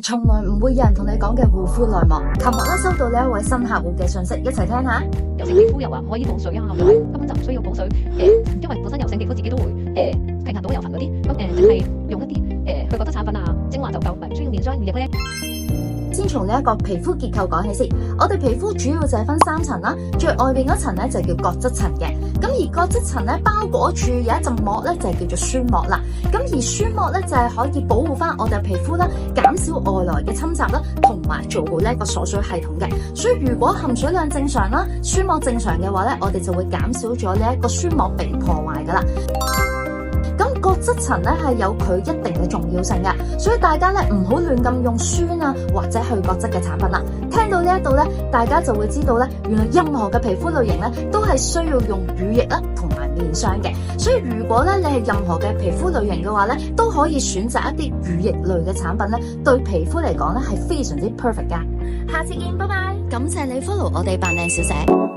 從來唔會有人同你講嘅護膚內幕。琴日咧收到呢一位新客戶嘅信息，一齊聽下。油性皮膚又話唔可以補水啊，根本就唔需要補水。因為本身油性皮膚自己都會平衡到油份嗰啲，咁淨係用一啲去角質產品啊、精華就夠，唔需要面霜、面液咧。先從呢一個皮膚結構講起先，我哋皮膚主要就係分3層啦，最外邊嗰層咧就叫角質層嘅，咁而角質層咧包裹住有一層膜咧就係叫做酸膜啦，咁而酸膜咧就係可以保護翻我哋皮膚啦，減少外來嘅侵襲啦，同埋做好呢一個鎖水系統嘅，所以如果含水量正常啦，酸膜正常嘅話咧，我哋就會減少咗呢一個酸膜被破壞噶啦。咁角質層咧係有佢一定嘅重要性嘅，所以大家咧唔好亂咁用酸啊或者去角質嘅產品啦。聽到呢一度咧，大家就會知道咧，原來任何嘅皮膚類型咧都係需要用乳液啦同埋面霜嘅。所以如果咧你係任何嘅皮膚類型嘅話咧，都可以選擇一啲乳液類嘅產品咧，對皮膚嚟講咧係非常之 perfect 噶。下次見，拜拜！感謝你 follow 我哋扮靚小姐。